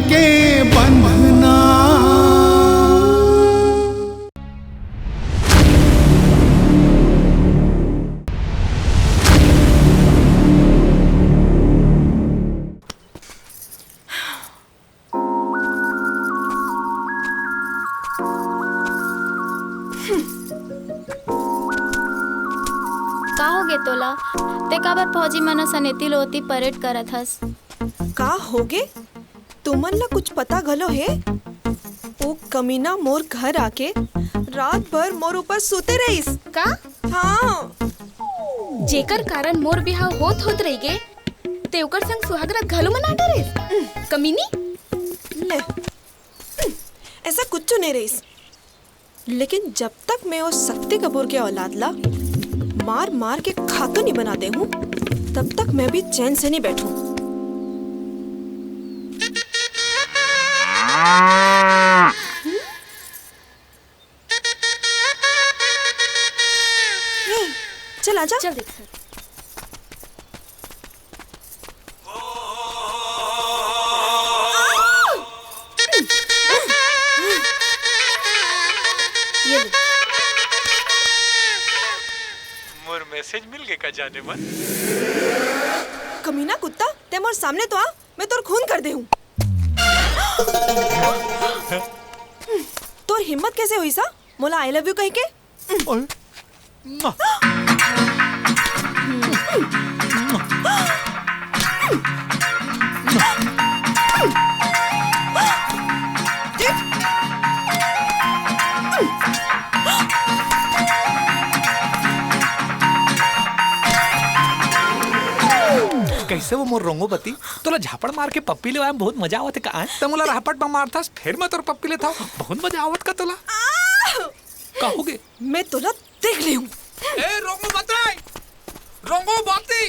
के बंधना। का होगे तोला ते काबर फौजी मन सनेती लोती परेड करत हस? का होगे तुमन ला कुछ पता घलो है? वो कमीना मोर घर आके रात भर मोर ऊपर सोते रहीस का हाँ। जेकर कारण मोर बिहाव होत रही गे ते ओकर संग सुहागरात घलो मना डरेस कमीनी। ले ऐसा कुछ नहीं रहीस, लेकिन जब तक मैं वो शक्ति कपूर के औलाद ला मार मार के खातू नहीं बना दे हूँ तब तक मैं भी चैन से नहीं बैठूं। चल आजा। चल देख ये ले। मोर मैसेज मिल गए का जाने मन। कमीना कुत्ता ते मोर सामने तो आ, मैं तोर खून कर दे हूँ। तोर हिम्मत कैसे हुई सा मोला आई लव यू कह के? कैसे वो मोर रोंगोबती तोला झापड़ मार के पप्पी ले आया बहुत मजा आवत का त मोला राहपट में मारथास फिर मैं तोर पप्पी लेता हूं बहुत मजा आवत का तोला का होगे मैं तोला देख ले हूँ। ए रोंगोबती